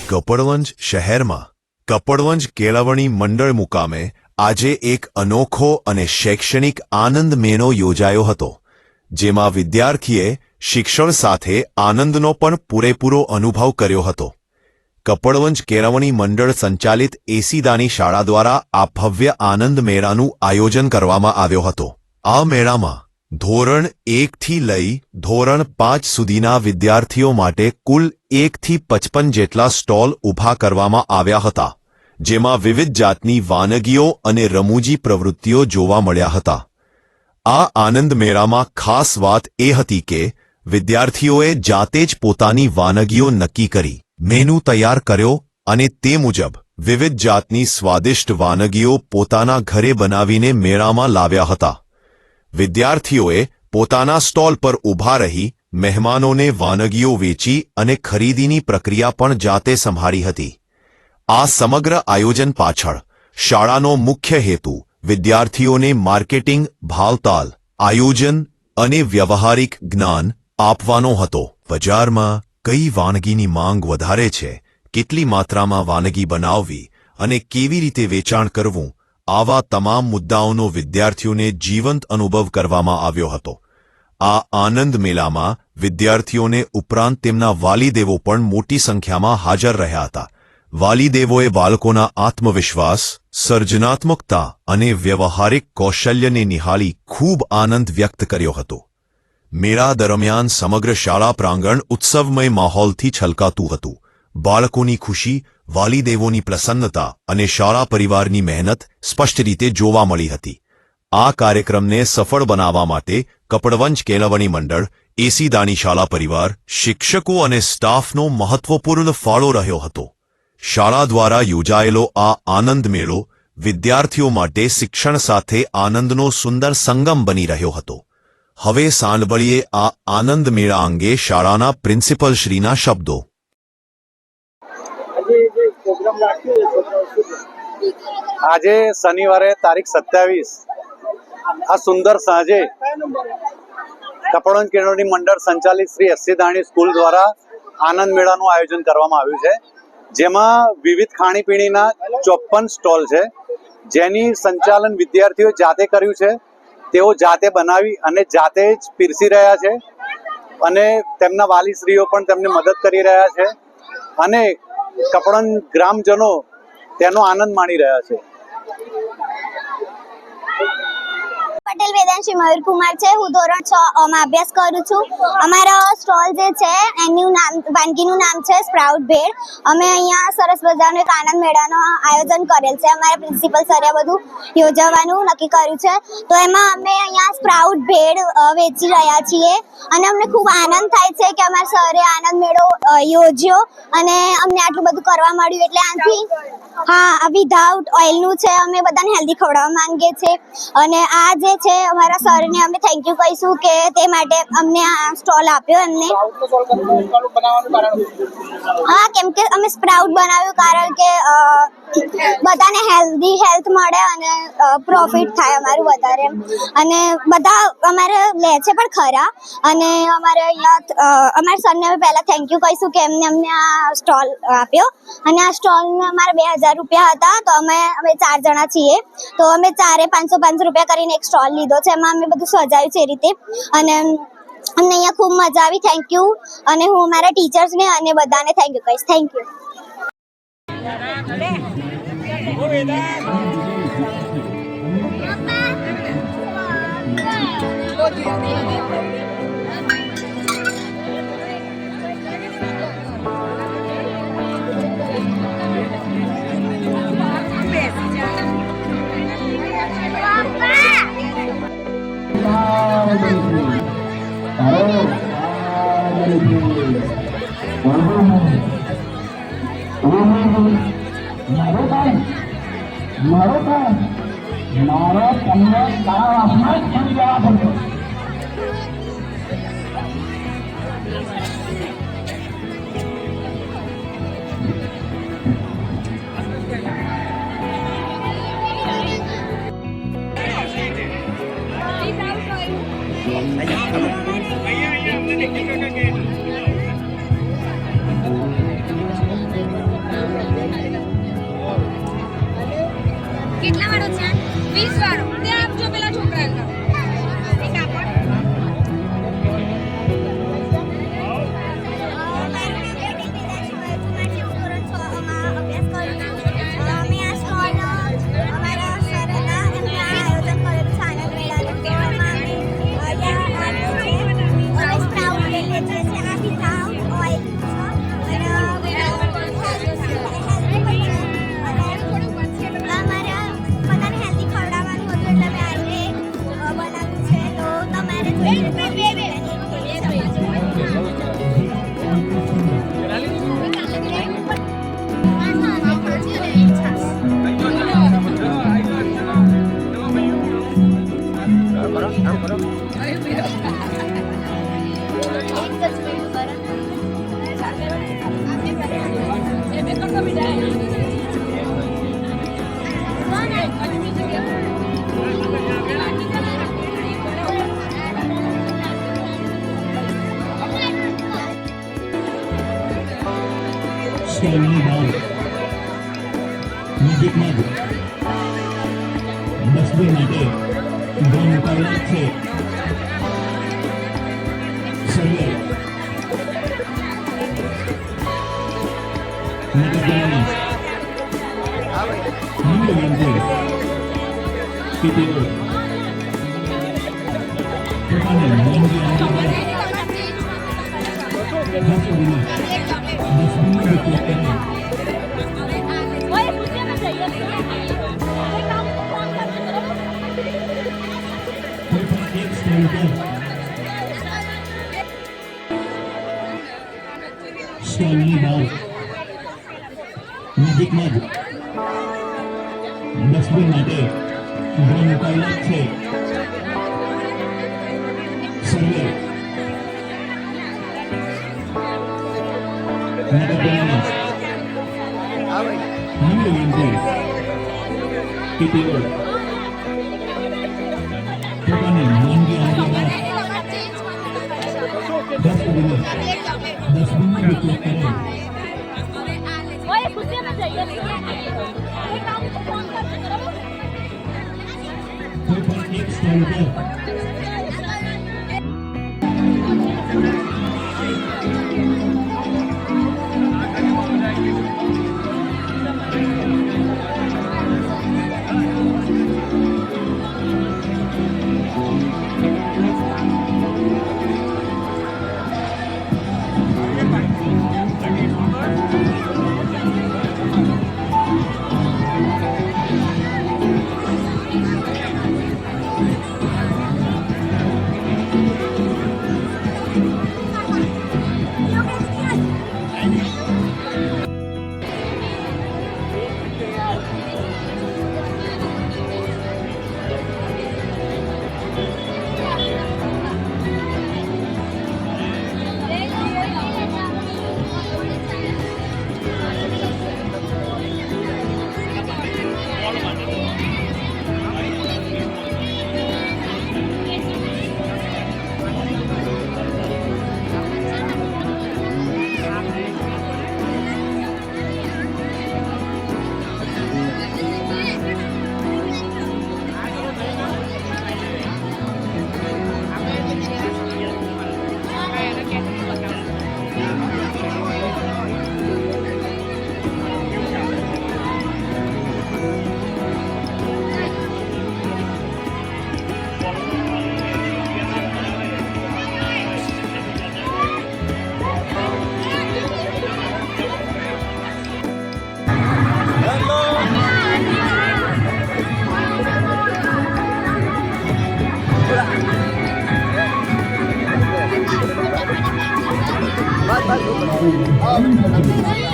કપડવંજ શહેરમાં કપડવંજ કેળવણી મંડળ મુકામે આજે એક અનોખો અને શૈક્ષણિક આનંદ મેળો યોજાયો હતો, જેમાં વિદ્યાર્થીએ શિક્ષણ સાથે આનંદનો પણ પૂરેપૂરો અનુભવ કર્યો હતો. કપડવંજ કેળવણી મંડળ સંચાલિત એસીદાની શાળા દ્વારા આ ભવ્ય આનંદ મેળાનું આયોજન કરવામાં આવ્યો હતો. આ મેળામાં ધોરણ 1 થી લઈ ધોરણ 5 સુધીના વિદ્યાર્થીઓ માટે કુલ 1 થી 55 જેટલા સ્ટોલ ઊભા કરવામાં આવ્યા હતા, જેમાં વિવિધ જાતની વાનગીઓ અને રમૂજી પ્રવૃત્તિઓ જોવા મળ્યા હતા. આ આનંદ મેળામાં ખાસ વાત એ હતી કે વિદ્યાર્થીઓએ જાતે જ પોતાની વાનગીઓ નક્કી કરી મેનુ તૈયાર કર્યો અને તે મુજબ વિવિધ જાતની સ્વાદિષ્ટ વાનગીઓ પોતાના ઘરે બનાવીને મેળામાં લાવ્યા હતા. વિદ્યાર્થીઓએ પોતાના સ્ટોલ પર ઊભા રહી મહેમાનોને વાનગીઓ વેચી અને ખરીદીની પ્રક્રિયા પણ જાતે સંભાળી હતી. આ સમગ્ર આયોજન પાછળ શાળાનો મુખ્ય હેતુ વિદ્યાર્થીઓને માર્કેટિંગ, ભાવતાલ, આયોજન અને વ્યવહારિક જ્ઞાન આપવાનો હતો. બજારમાં કઈ વાનગીની માંગ વધારે છે, કેટલી માત્રામાં વાનગી બનાવવી અને કેવી રીતે વેચાણ કરવું, આવા તમામ મુદ્દાઓનો વિદ્યાર્થીઓને જીવંત અનુભવ કરવામાં આવ્યો હતો. આ આનંદ મેળામાં વિદ્યાર્થીઓને ઉપરાંત તેમના વાલીદેવો પણ મોટી સંખ્યામાં હાજર રહ્યા હતા. વાલીદેવોએ બાળકોના આત્મવિશ્વાસ, સર્જનાત્મકતા અને વ્યવહારિક કૌશલ્યને નિહાળી ખૂબ આનંદ વ્યક્ત કર્યો હતો. મેળા દરમિયાન સમગ્ર શાળા પ્રાંગણ ઉત્સવમય માહોલથી છલકાતું હતું. બાળકોની ખુશી, વાલીદેવોની પ્રસન્નતા અને શાળા પરિવારની મહેનત સ્પષ્ટ રીતે જોવા મળી હતી. આ કાર્યક્રમને સફળ બનાવવા માટે કપડવંજ કેળવણી મંડળ, એસીદાની શાળા પરિવાર, શિક્ષકો અને સ્ટાફનો મહત્વપૂર્ણ ફાળો રહ્યો હતો. શાળા દ્વારા યોજાયેલો આ આનંદ મેળો વિદ્યાર્થીઓ માટે શિક્ષણ સાથે આનંદનો સુંદર સંગમ બની રહ્યો હતો. હવે સાંભળીએ આ આનંદ મેળા અંગે શાળાના પ્રિન્સિપલ શ્રીના શબ્દો. આજે શનિવારે તારીખ 27 આ સુંદર સાંજે કપડવંજ કેળવણી મંડળ સંચાલિત શ્રી એસીદાણી સ્કૂલ દ્વારા આનંદ મેળાનું આયોજન કરવામાં આવ્યું છે, જેમાં વિવિધ ખાણીપીણીના 54 સ્ટોલ છે, જેની સંચાલન વિદ્યાર્થીઓ જાતે કર્યું છે. તેઓ જાતે બનાવી અને જાતે જ પીરસી રહ્યા છે અને તેમના વાલીશ્રીઓ પણ તેમને મદદ કરી રહ્યા છે અને કપડવંજ ગ્રામજનો તેનો આનંદ માણી રહ્યા છે. પટેલ વેદાંશી મયુરકુમાર છે. હું ધોરણ 6 માં અભ્યાસ કરું છું. અમારા સ્ટોલ જે છે એનું નામ, વાનગીનું નામ છે સ્પ્રાઉટ ભેળ. અમે અહીંયા સરસ મજાનો એક આનંદ મેળાનો આયોજન કરેલ છે. અમારા પ્રિન્સિપલ સરે બધું યોજવાનું નક્કી કર્યું છે, તો એમાં અમે અહીંયા સ્પ્રાઉટ ભેળ વેચી રહ્યા છીએ અને અમને ખૂબ આનંદ થાય છે કે અમારા સરે આનંદ મેળો યોજ્યો અને અમને આટલું બધું કરવા મળ્યું. એટલે આથી વિધાઉટ ઓઇલનું છે. અમે બધાને હેલ્ધી ખવડાવવા માંગીએ છીએ અને આ જે છે અમારા સરને અમે થેન્ક યુ કહીશું કે તે માટે અમને આ સ્ટોલ આપ્યો એમને. કેમ કે અમે સ્પ્રાઉટ બનાવ્યું કારણ કે બધાને હેલ્થ મળે અને પ્રોફિટ થાય અમારું વધારે અને બધા અમારે લે છે પણ ખરા. અને અમારે અહીંયા અમારા સરને અમે પહેલાં થેન્ક યુ કહીશું કે એમને અમને આ સ્ટોલ આપ્યો અને આ સ્ટોલને અમારે 2000 રૂપિયા હતા, તો અમે 4 જણા છીએ, તો અમે 500 રૂપિયા કરીને એક સ્ટોલ લીધો છે. એમાં અમે બધું સજાવ્યું છે એ રીતે અને અમને અહીંયા ખૂબ મજા આવી. Thank you. અને હું મારા ટીચર્સને અને બધાને થેન્ક યુ કહીશ. Thank you. મારો તમને કાળામાં જ છોડી દેવા પડ્યો. કેટલા વાળો છે 20 વાળો તે આપજો પેલા છોકરાને એક આપો સ્ટોલની બહાર નજીકમાં જ ડસ્ટબિન માટે ઉભા મુકાયેલા છે. સર્વે નગરપાલિકાની નમ્ર વિનંતી કે તેઓ પોતાની માંગણી અંગે ડસ્ટબિનમાં ઉપયોગ કરે. એક સ્ટોલ પર સ્ટોલની બહાર નજીકમાં જ ડસ્ટબિન માટે ઉભા મુકાયેલા છે. સર્વે નગરપાલિકાની નમ્ર વિનંતી કે તેઓ પોતાની માંગણી અંગે ડસ્ટબિનનો ઉપયોગ કરે. ઓય ખુશી માં જઈએ એ કામ ફોન કરજો બરાબર કોઈ પણ એક સ્ટોલ પર Thank you.